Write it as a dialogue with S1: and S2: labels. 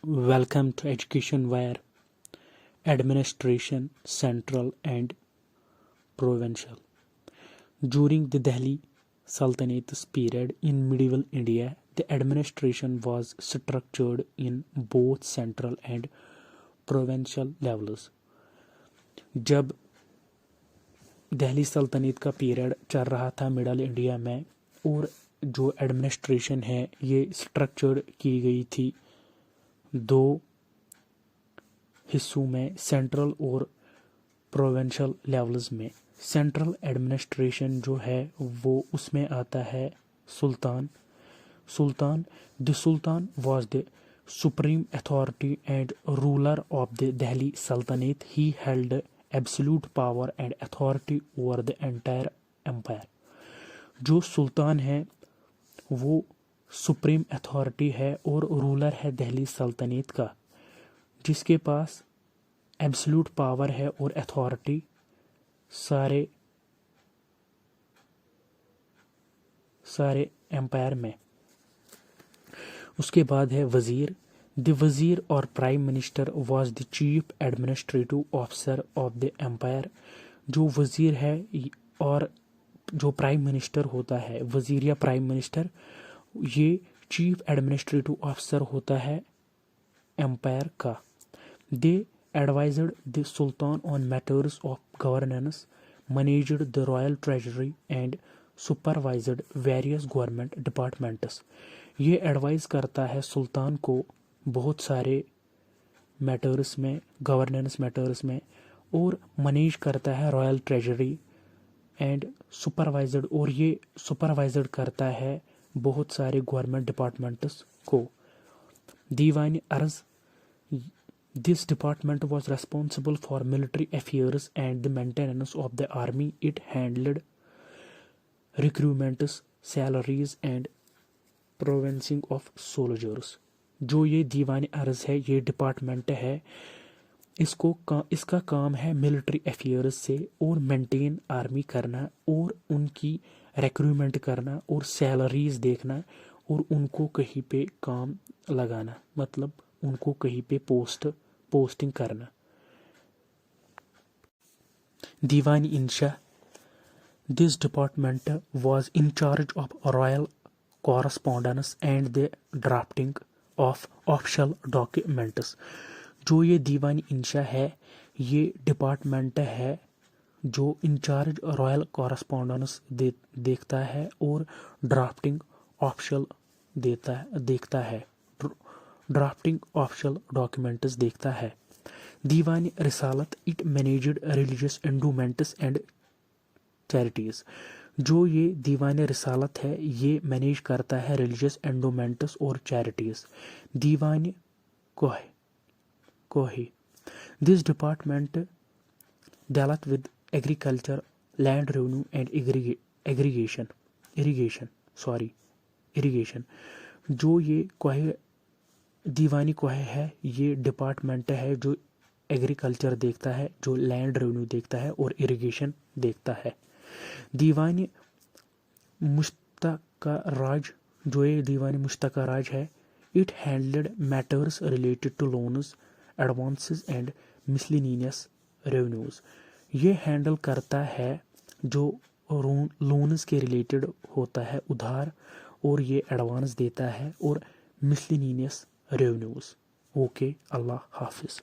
S1: welcome to education where administration, central and provincial. During the Delhi Sultanate's period in medieval India, the administration was structured in both central and provincial levels. जब दिल्ली सल्तनत का period चल रहा था middle India में, और जो administration है ये स्ट्रक्चर्ड की गई थी दो हिस्सों में, सेंट्रल और प्रोविंशियल लेवल्स में. सेंट्रल एडमिनिस्ट्रेशन जो है वो उसमें आता है सुल्तान. The sultan was the supreme authority and ruler of the Delhi सल्तनत. He held absolute power and authority over the entire empire. जो सुल्तान है वो सुप्रीम अथॉरिटी है और रूलर है दिल्ली सल्तनत का, जिसके पास एब्सोल्यूट पावर है और अथॉरिटी सारे एम्पायर में. उसके बाद है वज़ीर. द वज़ीर और prime minister was the chief administrative officer of the empire. जो वज़ीर है और जो प्राइम मिनिस्टर होता है, वज़ीर या प्राइम मिनिस्टर, ये चीफ एडमिनिस्ट्रेटिव ऑफिसर होता है एम्पायर का. They advised the sultan on matters of governance, managed the royal treasury and supervised various government departments. ये एडवाइस करता है सुल्तान को बहुत सारे मैटर्स में, गवर्नेंस मैटर्स में, और मैनेज करता है रॉयल ट्रेजरी एंड सुपरवाइज्ड, और ये सुपरवाइज्ड करता है बहुत सारे गवर्नमेंट डिपार्टमेंट्स को. दीवानी अर्ज. This department was responsible for military affairs and the maintenance of the army. It handled recruitments, salaries and provincing of soldiers. जो ये दीवान अर्ज है, ये डिपार्टमेंट है, इसका काम है मिलिट्री अफेयर्स से और मेंटेन आर्मी करना और उनकी रिक्रूटमेंट करना और सैलरीज देखना और उनको कहीं पे काम लगाना, मतलब उनको कहीं पे पोस्टिंग करना. दीवानी इंशा. This department was in charge of royal correspondence and the drafting of official documents. जो ये दीवानी इंशा है, ये डिपार्टमेंट है जो इंचार्ज रॉयल कॉरस्पॉन्डेंस देखता है और ड्राफ्टिंग ऑफिशियल देखता है, ड्राफ्टिंग ऑफिशियल डॉक्यूमेंट्स देखता है. दीवानी रिसालत. It managed religious endowments and charities. जो ये दीवान रिसालत है ये मैनेज करता है रिलीजियस एंडोमेंट्स और चैरिटीज़. दीवान कोही. This department dealt with agriculture, land revenue and irrigation. जो ये कोहे दीवानी कोहे है, ये डिपार्टमेंट है जो एग्रीकल्चर देखता है, जो लैंड रेवेन्यू देखता है और इरिगेशन देखता है. दीवानी मुश्तका राज. जो ये दीवानी मुश्तका राज है, it handled matters related to loans, advances and miscellaneous revenues. ये हैंडल करता है जो लोन्स के रिलेटेड होता है, उधार, और ये एडवांस देता है और मिसलेनियस रेवेन्यूज. ओके, अल्लाह हाफिज़.